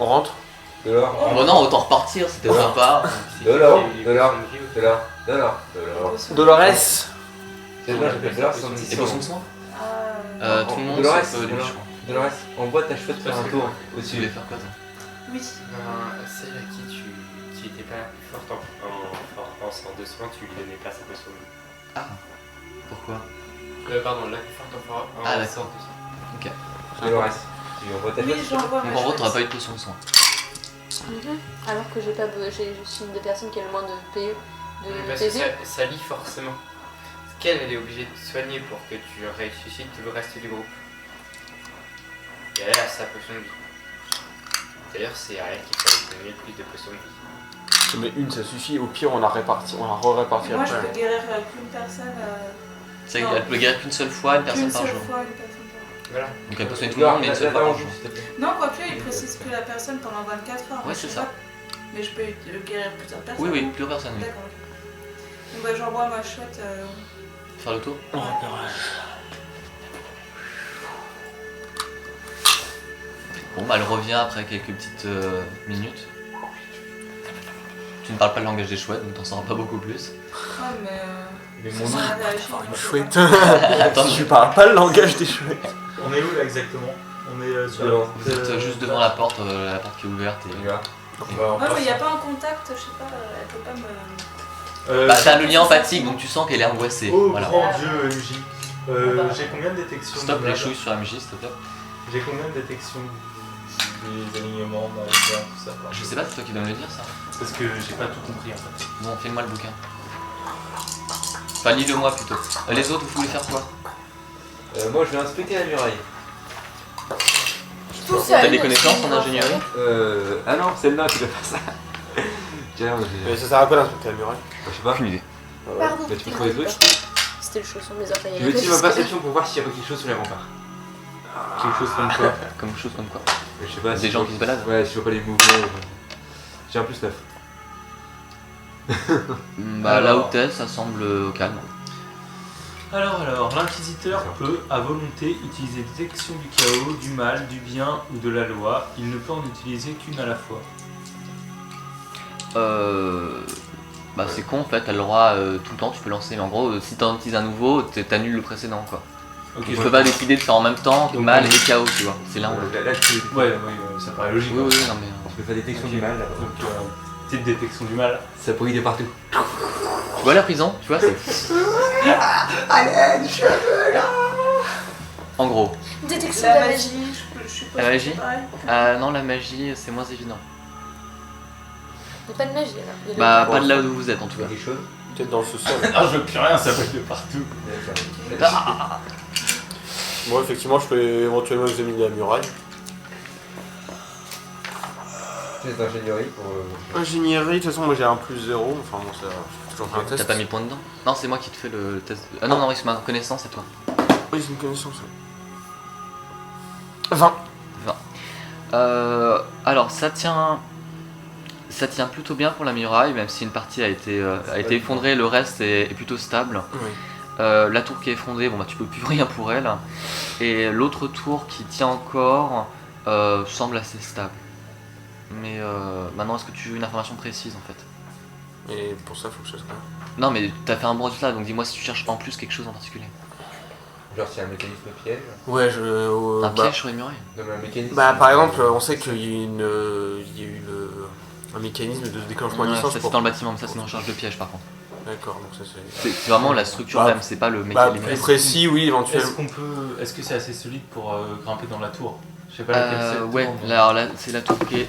On rentre. De l'or. Bon non, autant repartir, c'était sympa. De l'or. Dolores. C'est là, j'appelle de l'or, c'est un petit Et potions de soin Tout le monde Dolores, sauf lui, je crois. Dolores, envoie ta chouette faire un tour Tu au-dessus. voulais faire quoi toi? Oui. Celle à qui tu étais pas la plus forte en sort de soin, tu lui donnais pas sa potion de vie. Ah, pourquoi? Pardon, la plus forte en Ah, sort de soin. Dolores, tu envoies ta Oui, chouette. j'envoie Donc ma en gros, t'auras chouette. pas eu de potion de soin. Alors que je suis une des personnes qui a le moins de PE. Parce que ça lie forcément. Parce qu'elle, elle est obligée de te soigner pour que tu ressuscites tout le reste du groupe. Et elle a sa potion de vie. D'ailleurs, c'est Ariel qui fait donner le plus de potions de vie. Mais une, ça suffit. Au pire, on la re-répartit Moi, je après. peux guérir qu'une personne. C'est qu'elle peut guérir qu'une seule fois, une personne Qu'une par seule jour. fois, une personne par jour. Voilà. Donc elle peut soigner tout le monde, mais une seule fois par jour. Non, quoique, il précise que la personne pendant 24 heures. Ouais, je c'est sais ça. pas. Mais je peux guérir plusieurs personnes. Oui, plusieurs personnes. Oui. D'accord, ok. Donc, bah, j'envoie ma chouette. Faire le tour. On repérage. Bon bah elle revient après quelques petites minutes. Tu ne parles pas le langage des chouettes, donc t'en sauras pas beaucoup plus. Ouais, mais. Mais ça mon a réagi, Une je sais chouette. Attends, Je parle pas le langage des chouettes. On est où là exactement? On est sur Devant. vous êtes juste devant la porte qui est ouverte et... On y va. on pas. Ouais, passe. mais y a pas un contact, je sais pas, elle peut pas me. Bah t'as le lien empathique, donc tu sens qu'elle est angoissée. Oh Voilà. grand dieu MJ. J'ai combien de détections Stop de les mal chouilles sur MJ s'il te plaît. J'ai combien de détections des alignements, maladies, tout ça? Je sais pas, c'est toi qui dois me le dire ça. Parce que j'ai pas tout compris en fait. Bon, fais-moi le bouquin. Enfin, lis-le-moi plutôt. Les autres, vous voulez faire quoi? Moi, je vais inspecter la muraille. Tout T'as des connaissances en ingénierie? Ah non, c'est le nain qui doit faire ça. Tiens, Mais ça sert à quoi d'inspecter la muraille? je sais pas. Aucune idée. Pardon. Bah, tu peux trouver des trucs. C'était le chausson de mes orteils. Je vais utiliser ma perception pour voir s'il y a pas quelque chose sur les remparts. Quelque chose comme quoi? Comme chose comme quoi? Je sais pas. Des gens qui se baladent? Ouais, si je vois pas les mouvements. J'ai un plus 9. Bah là où t'es, ça semble calme. Alors, l'inquisiteur peut, à volonté, utiliser détection du chaos, du mal, du bien ou de la loi. Il ne peut en utiliser qu'une à la fois. Bah c'est con en fait, t'as le droit tout le temps, tu peux lancer, mais en gros, si t'en utilises un nouveau, t'annules le précédent quoi. Ok, Je peux pas décider de faire en même temps que Donc, mal et chaos, tu vois. C'est l'un ou l'autre. Là, tu Ouais, ça paraît logique. Oui, oui, non mais. fais pas détection du mal. Là. Donc, petite détection du mal. Ça brille de partout. Tu vois la prison, tu vois, c'est. Allez, je suis Oh. En gros. Détection de La la magie. magie, je suppose. La que magie c'est pareil. Ah non, la magie, c'est moins évident. Il n'y a pas de magie alors. Il y a Bah, le- pas de là où vous êtes en tout cas. quelque chose. Peut-être dans le sous-sol. Ah, je veux plus rien, ça brille de partout. Moi, effectivement, je peux éventuellement examiner la muraille. C'est ingénierie pour. Ingénierie, de toute façon, moi j'ai un plus 0. Enfin, bon, ça, je fais toujours un T'as test. pas mis le point dedans? Non, c'est moi qui te fais le test. Ah non, non, oui, c'est ma connaissance, c'est toi. Oui, c'est une connaissance. Ouais. 20. Alors, ça tient plutôt bien pour la muraille, même si une partie a été effondrée, le reste est plutôt stable. Oui. La tour qui est effondrée, bon bah tu peux plus rien pour elle. Et l'autre tour qui tient encore semble assez stable. Mais maintenant, est-ce que tu veux une information précise en fait? Et pour ça, faut que je fasse quoi? Non, mais t'as fait un bon résultat, donc dis-moi si tu cherches en plus quelque chose en particulier. Genre, s'il y a un mécanisme piège. Ouais, Un piège sur les murailles? Non, mais un mécanisme. Bah, par exemple, on sait qu'il y a eu un mécanisme de déclenchement à Ouais, distance. ça c'est dans le bâtiment, mais ça c'est une recherche de piège par contre. D'accord, donc ça c'est. C'est vraiment la structure Bah, même, c'est pas le Bah, mécanisme. plus précis, oui, éventuellement. Est-ce que c'est assez solide pour grimper dans la tour? Je sais pas laquelle c'est. Ouais, alors là, c'est la tour qui est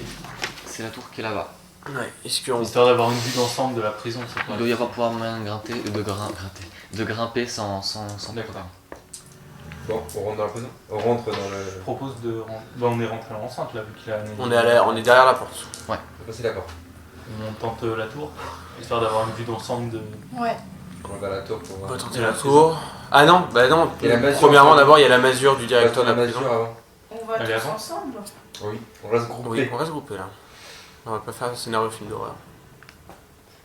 là-bas. Ouais, est-ce qu'on. Histoire d'avoir une vue d'ensemble de la prison, c'est Il quoi? doit y avoir pouvoir moyen de grimper sans D'accord. problème. Bon, on rentre dans la prison. On rentre dans le. Je propose de rentrer. Bah, on est rentré dans l'enceinte là, vu qu'il a On est derrière la porte. On va passer d'accord. On tente la tour, histoire d'avoir une vue d'ensemble de. Ouais. On va à la tour pour On voir. va tenter la tour. Ah non, bah non. Il y a la masure. Premièrement, d'abord, il y a la masure du On directeur de la la prison. masure avant. On va Allez, tous avant. ensemble. Oui, on va se grouper. Oui, on reste groupé là. On va pas faire un scénario film d'horreur.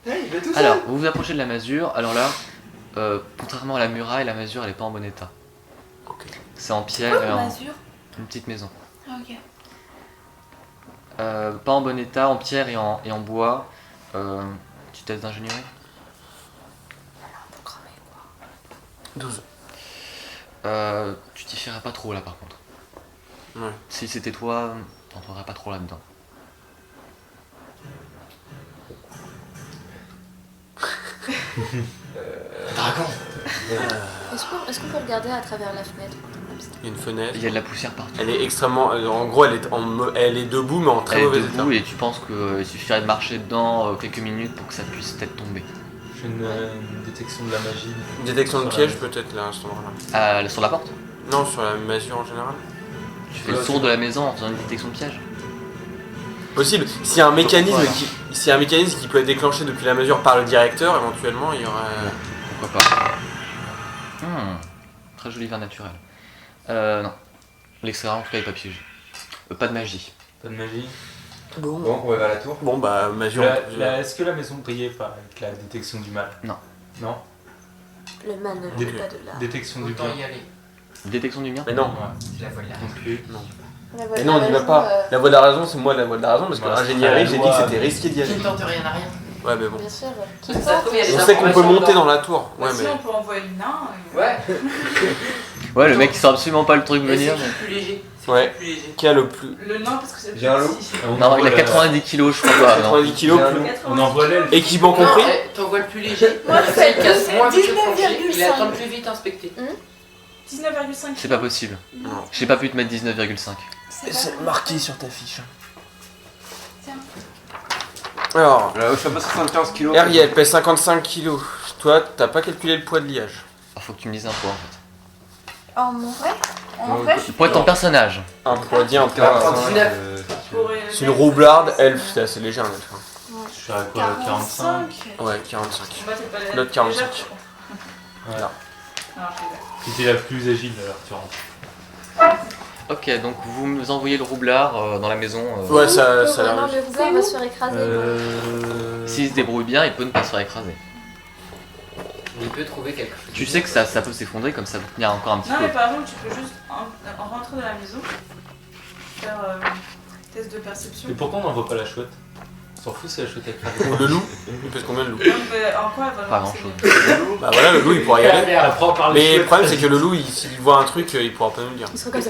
Hey, il est tout seul. Alors, vous vous approchez de la masure, alors là, contrairement à la muraille, la masure elle est pas en bon état. Ok. C'est en pierre et en Masure. une petite maison. Ah, ok. Pas en bon état, en pierre et en bois. Tu testes d'ingénierie. 12. Tu t'y ferais pas trop là par contre. Ouais. Si c'était toi, t'entrerais pas trop là-dedans. Dragon. Est-ce qu'on peut regarder à travers la fenêtre? Il y a une fenêtre. Il y a de la poussière partout. Elle est extrêmement. En gros, elle est debout, mais en très Elle est mauvais état. debout et tu penses qu'il suffirait de marcher dedans quelques minutes pour que ça puisse peut-être tomber. J'ai une détection de la magie. Une détection de Sur la piège, maison. peut-être, là, à cet endroit-là. Sur la porte. Non, sur la masure en général. Tu fais le tour de la maison en faisant une détection de piège. Possible. S'il y a un mécanisme Voilà. s'il y a un mécanisme qui peut être déclenché depuis la masure par le directeur, éventuellement, il y aurait. Pourquoi pas. Très joli vin naturel. Non. L'extérieur en tout cas est pas piégé. Pas de magie. Pas de magie. Bon. Bon, on va vers la tour. Bon, bah, masure. Est-ce que la maison brillait pas avec la détection du mal? Non. Non. Le mal ne Dé- manque pas de là. Détection du Autant bien. y aller. Détection du bien. Mais non. Ouais. C'est la voie de la Non plus. Mais non, on n'y va pas. La voie de la raison, c'est moi la voie de la raison, parce que Voilà, l'ingénierie, c'est j'ai la dit que loi. c'était risqué d'y Qui aller. ne tente rien à rien. Ouais, mais bon. Bien sûr. Qui Ça se porte trouve, il y a des On sait qu'on peut informations monter dedans. dans la tour. Ouais, Sinon, mais. on peut envoyer le nain. Ouais. Ouais, le mec il sent absolument pas le truc Mais venir. c'est qui le plus léger? C'est Ouais. qui le plus léger? Qui a le plus. Le nain, parce que c'est le J'ai un plus loup. petit. Non, il a 90 kilos, je crois pas. non. 90 kilos. J'ai un plus- loup. On envoie l'aile. Équipement compris. Non, t'envoies le plus léger. Moi, Comme ça, c'est il casse moins vite le plancher. 19,5. Il attend plus vite inspecté. 19,5. C'est pas possible. Non. J'ai pas pu te mettre 19,5. C'est marqué sur ta fiche. Tiens. Alors, Là, je fais pas 75 kilos. Ariel pèse 55 kilos. Toi, t'as pas calculé le poids de liage. Alors, faut que tu me dises un poids en fait. En vrai En vrai, je Le poids de ton personnage. Un poids, dis un poids. 49. pourrais. C'est une roublarde, elfe, c'est assez léger un elfe. hein. Je suis à quoi? 45. Ouais, 45. Bah, t'es pas Note 45. déjà, Ouais. Là. Non, je rigole. Qui était la plus agile alors tu rentres. Ok, donc vous me envoyez le roublard dans la maison. Ouais, ça a l'air Non, logique. le roublard va se faire écraser. S'il se débrouille bien, il peut ne pas se faire écraser. Il peut trouver quelque chose. Tu sais que ça peut s'effondrer, comme ça va tenir encore un petit Non, mais peu. par exemple, tu peux juste en rentrer dans la maison, faire test de perception. Et pourquoi on n'envoie pas la chouette? On s'en fout si la chouette est crevée. Ou le loup. Il pèse combien le loup? Non, mais en quoi elle va Pas lancer grand-chose. Bah voilà, le loup il pourra y aller. Apprends par les Mais le chouettes. problème c'est que le loup, s'il voit un truc, il pourra pas nous le dire. Ils sont comme ça.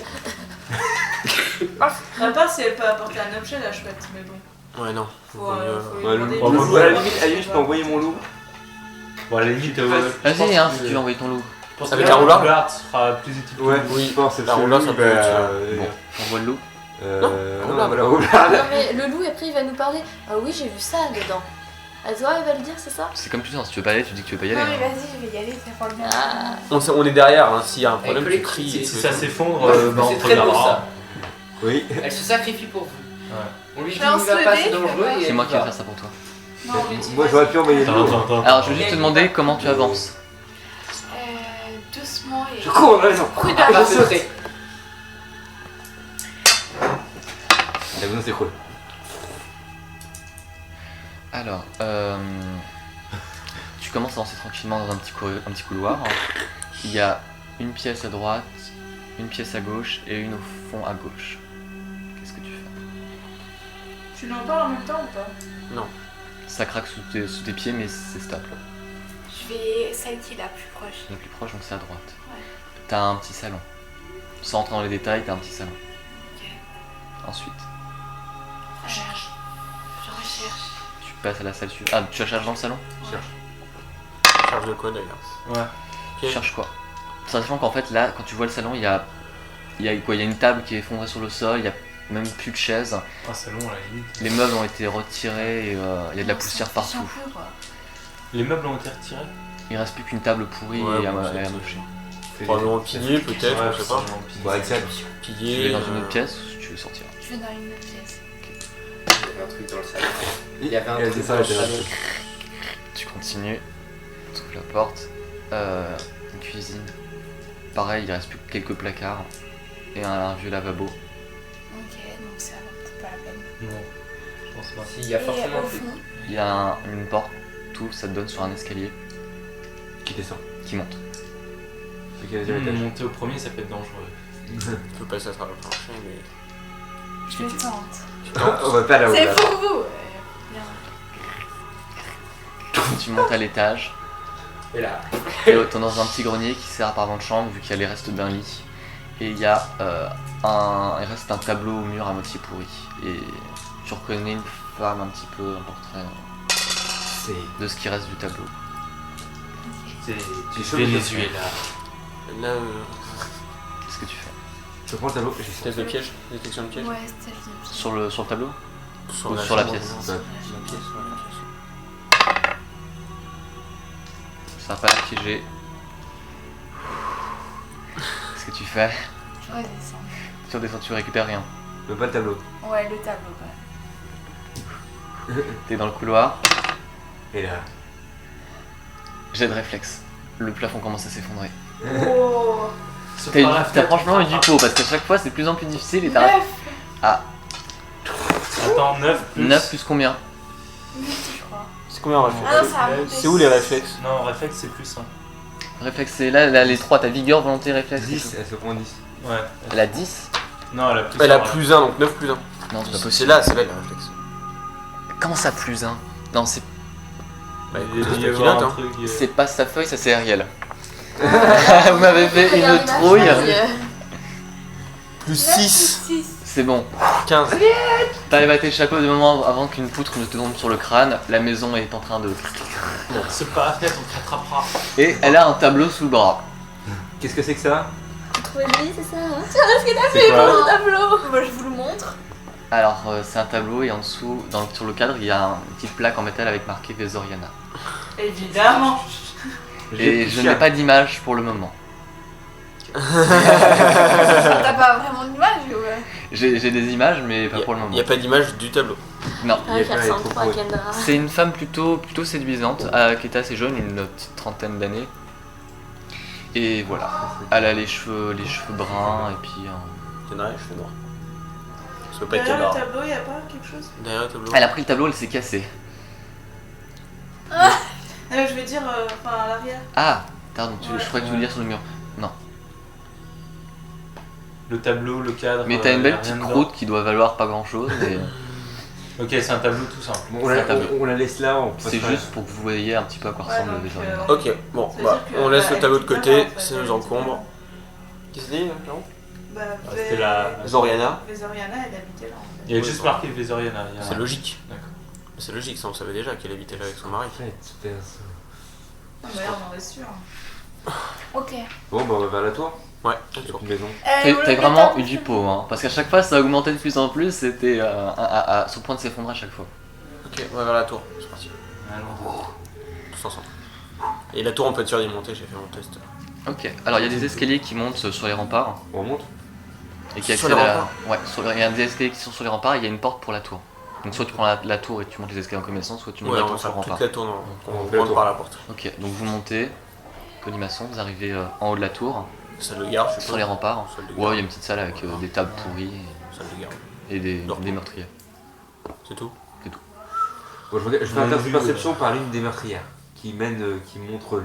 À part si elle peut apporter un objet, la chouette, mais bon. Ouais, non. Faut, Vaut mieux- faut Ouais, lui demander le une loup, fois. à la limite, je peux envoyer mon loup. Bon, à la limite, Vas-y, hein, si tu veux envoyer ton loup. Je pense Avec que un roulard roulard sera plus utile. Ouais, Oui, je pense. la roulade, ça peut être Bon, j'envoie le loup. Non, non, la roulade. Non, mais le loup, après, il va nous parler. Ah oui, j'ai vu ça dedans. Ah, toi, il va le dire, c'est ça? C'est comme tu dis, hein, si tu veux pas y aller, tu dis que tu veux pas y aller. Non, mais hein. vas-y, je vais y aller, ça parle bien. Ah. On est derrière, hein. S'il y a un problème, Avec tu cries. collectivité, et Si que- ça s'effondre, bah, on C'est te très beau regardera. ça. Oui. Elle se sacrifie pour vous. Ouais. On lui dit Je lance il va le pas, dé, c'est je vais dangereux. voir. et C'est elle moi y qui vais va. faire ça pour toi. Non, mais dis Moi, vas-y. j'aurais pu envoyer le Attends, loup. attends, attends. Alors, je vais juste te demander comment tu avances. Doucement et. Je cours, là, non. Ah, pas feutré. La maison s'écroule. Alors, tu commences à avancer tranquillement dans un petit couloir. Il y a une pièce à droite, une pièce à gauche et une au fond à gauche. Qu'est-ce que tu fais? Tu l'en parles en même temps ou pas? Ça craque sous tes pieds, mais c'est stable. Je vais celle qui est la plus proche. La plus proche, donc c'est à droite. Ouais. T'as un petit salon. Sans entrer dans les détails, t'as un petit salon. Ok. Ensuite, Je cherche. Je recherche. tu passes à la salle suivante. Ah, tu cherches dans le salon? Charge de quoi d'ailleurs? Ouais. Tu Ok. cherches quoi? Sachant qu'en fait, là, quand tu vois le salon, il y a quoi? Il y a une table qui est effondrée sur le sol, il y a même plus de chaises. Un salon à la limite. Les meubles ont été retirés et il y a de la poussière partout. Un peu, quoi. Les meubles ont été retirés? Il reste plus qu'une table pourrie Ouais, et à bon, c'est- mocher. Probablement pillé, peut-être, Ouais, je sais pas. absolument. Bon, Axel. Tu Pillé. vas dans une autre pièce ou tu veux sortir? Je vais dans une autre pièce. Il y avait un truc dans le salon. Il y avait un Elle truc était dans le ça, elle était salon. Tu continues, tu ouvres la porte, une cuisine. Pareil, il reste plus que quelques placards et un vieux lavabo. Ok, donc ça va peut-être pas la peine. Non, je pense pas. Si, il y a Et forcément au un truc. fond, Il y a une porte, tout, ça te donne sur un escalier Qui descend. qui monte. C'est quel étage? Monter au premier, ça peut être dangereux. Tu peux passer à travers le plancher, mais. Je le tente. On va pas là-haut. C'est là. pour vous. Bien. Tu montes à l'étage. Et là. Et t'es dans un petit grenier qui sert apparemment de chambre vu qu'il y a les restes d'un lit. Et il y a il reste un tableau au mur à moitié pourri. Et tu reconnais une femme un petit peu, un portrait C'est. de ce qui reste du tableau. C'est C'est chaud, Venezuela. Là, Qu'est-ce que tu fais Je prends le tableau et je test de piège, détection de piège. Ouais, c'était le sur le tableau Ou la sur la chambre, pièce. non, Ouais. la pièce, ouais, la pièce. Ça va pas l'air piégé. Qu'est-ce que tu fais Je redescends. Tu redescends, tu récupères rien. Pas le tableau. Ouais, le tableau, ouais. T'es dans le couloir, Et là. jet de réflexe. Le plafond commence à s'effondrer. Oh. Sauf T'as par la fenêtre, franchement eu tu du frappes. pot parce qu'à chaque fois c'est de plus en plus difficile et t'arrêtes. 9. Attends, 9 plus. 9 plus combien 8, je crois. C'est combien en réflexe Ah non, ça a monté. C'est où les réflexes? Non, réflexe c'est plus. Hein. Réflexe, c'est là les 3, t'as vigueur, volonté, réflexe. 10, elle se prend 10. Ouais. Elle a 10 Non, elle a plus. Elle a en plus 1, donc 9 plus 1. Non, c'est pas C'est possible. là, les réflexes. Comment ça plus 1 Non, c'est Bah Il écoute, y c'est a toi qui note, un hein. truc. c'est pas sa feuille, ça c'est Ariel. Vous m'avez fait une trouille. Plus 6, 6. C'est bon. 15. T'arrives à t'échapper du moment avant qu'une poutre ne te tombe sur le crâne. La maison est en train de... Saute par la fenêtre, on te rattrapera. Et elle a un tableau sous le bras. Qu'est-ce que c'est que ça? Trouver lui, c'est ça hein C'est quoi? Mon tableau. Moi, je vous le montre. Alors c'est un tableau et en dessous, sur le cadre, il y a une petite plaque en métal avec marqué Vesoriana. Évidemment. Et je n'ai pas d'image pour le moment. T'as pas vraiment d'image ou ouais? J'ai des images mais pas pour le Il moment. n'y a pas d'image du tableau. Non. Ah, Il est qui pas ressemble trop trop à beau. Kendra. C'est une femme plutôt séduisante, qui était assez jeune, une petite trentaine d'années. Et voilà, elle a les cheveux bruns et puis... T'es derrière, je fais noir. Ça peut pas être Derrière le Kendra. tableau, il n'y a pas quelque chose? Derrière le tableau. Elle a pris le tableau, elle s'est cassée. Non, mais je veux dire, enfin à l'arrière. Ah, pardon, je Ouais. croyais que tu voulais dire sur le mur. Le tableau, le cadre. Mais t'as une belle y a rien petite dedans. croûte qui doit valoir pas grand chose, mais Ok, c'est un tableau tout simple. Bon, C'est un tableau. on la laisse là, on passe c'est pas- juste pour que vous voyez un petit peu à quoi Ouais, ressemble donc, le Vesoriana. Ok, bon, Ça veut bah, dire que, on laisse bah, le tableau de elle côté, était là, en ça fait, nous elle encombre. était Qu'est-ce que c'est, non Bah, Ah, c'était la- Zoriana. Vesoriana, elle habitait là en fait. Il y a Ouais, juste bon. marqué Vesoriana. il y a- C'est logique. D'accord. C'est logique, ça on savait déjà qu'elle habitait là avec son mari. Ouais, super, ça. Ah, bah, on en est sûr. Ok. Bon, bah on va vers la tour. Ouais, Il y a tour. plus de maison. T'as vraiment eu du pot, hein, parce qu'à chaque fois ça augmentait de plus en plus, c'était sur le point de s'effondrer à chaque fois. Ok, on va vers la tour, c'est parti. Allons. Tous ensemble. Et la tour, on peut être sûr d'y monter, j'ai fait mon test. Ok, alors il y a des escaliers qui montent sur les remparts On remonte. et qui Sur accèdent les à la... remparts Ouais, il y a des escaliers qui sont sur les remparts et il y a une porte pour la tour. Donc soit tu prends la tour et tu montes les escaliers en connaissance, soit tu montes Ouais, la on tour va sur le faire toute rempart. la tour, non, On on fait la rentre tour. par la porte. Ok, donc vous montez, colimaçon, vous arrivez en haut de la tour, Salle de garde, je sais sur pas. les remparts. Salle de Ouais, il garde. y a une petite salle avec des tables pourries Salle de garde. et des Dortoir. meurtriers. C'est tout. Bon, je fais On a un test de vu, perception par l'une des meurtrières qui mène, qui montre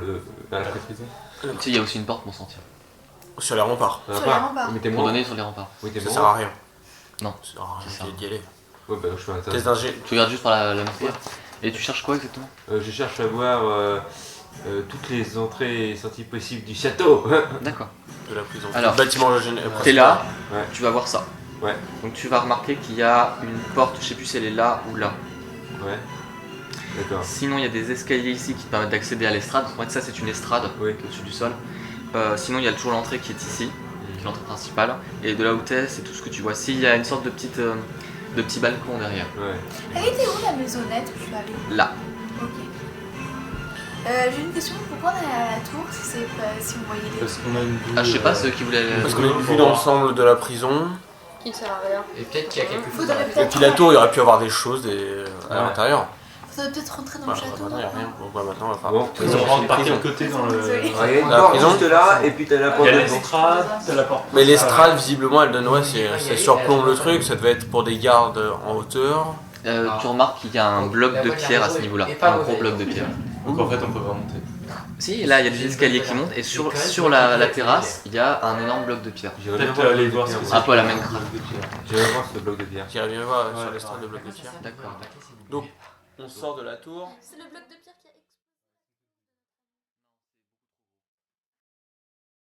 vers la prison. Tu sais, il y a aussi une porte pour sortir. Sur les remparts. Sur les remparts. Mais t'es Pour mort. donner sur les remparts. Oui, t'es Ça mort. sert à rien. Non. Ça sert à C'est ça. rien d'y aller. Ouais, bah je fais un test. Test d'ingé. Tu regardes juste par la meurtrière. Et tu cherches quoi exactement? Je cherche à voir toutes les entrées et sorties possibles du château. D'accord. De la prison. Alors, Le bâtiment T'es là, Ouais. tu vas voir ça. Ouais. Donc tu vas remarquer qu'il y a une porte, je sais plus si elle est là ou là. Ouais. D'accord. Sinon il y a des escaliers ici qui te permettent d'accéder à l'estrade. En fait ça c'est une estrade Oui. qui est au-dessus du sol. Sinon il y a toujours l'entrée qui est ici, qui est l'entrée principale. Et de là où t'es, c'est tout ce que tu vois. Ici il y a une sorte de petit balcon derrière. Ouais. Elle était où la maisonnette où je suis allée? Là. Ok. J'ai une question, pourquoi on est à la tour si c'est pas si on voyait les... Parce qu'on a une vue. Ah je sais pas ceux qui voulaient aller. Parce qu'on a une vue d'ensemble de la prison. Qui ne sert à rien. Et peut-être qu'il y a quelque chose. Faudrait Et peut-être puis la tour, il y aurait pu avoir des choses à Ouais. l'intérieur. Faudrait peut-être rentrer dans Voilà, le château. maintenant, il n'y a rien. Bon, bah, maintenant, on va faire. Bon. On rentre par prison. quel côté dans le. Désolée. Alors, il y a une La porte prison. juste là, et puis t'as la Il porte y a devant. l'estrade, t'as la porte. Mais l'estrade, visiblement, elle donne, ouais, ça surplombe le truc. Ça devait être pour des gardes en hauteur. Tu remarques qu'il y a un bloc de pierre à ce niveau-là. Un gros bloc de pierre. Donc en fait on peut remonter. Si, là il y a des escaliers qui montent et sur la terrasse il y a un énorme bloc de pierre. J'irais bien Peut-être aller le bloc voir de ce pierre. Un peu à la Minecraft. J'irais voir ce bloc de pierre. J'irais bien voir Ouais, sur les stands de blocs de pierre. D'accord. Donc, on sort de la tour. C'est le bloc de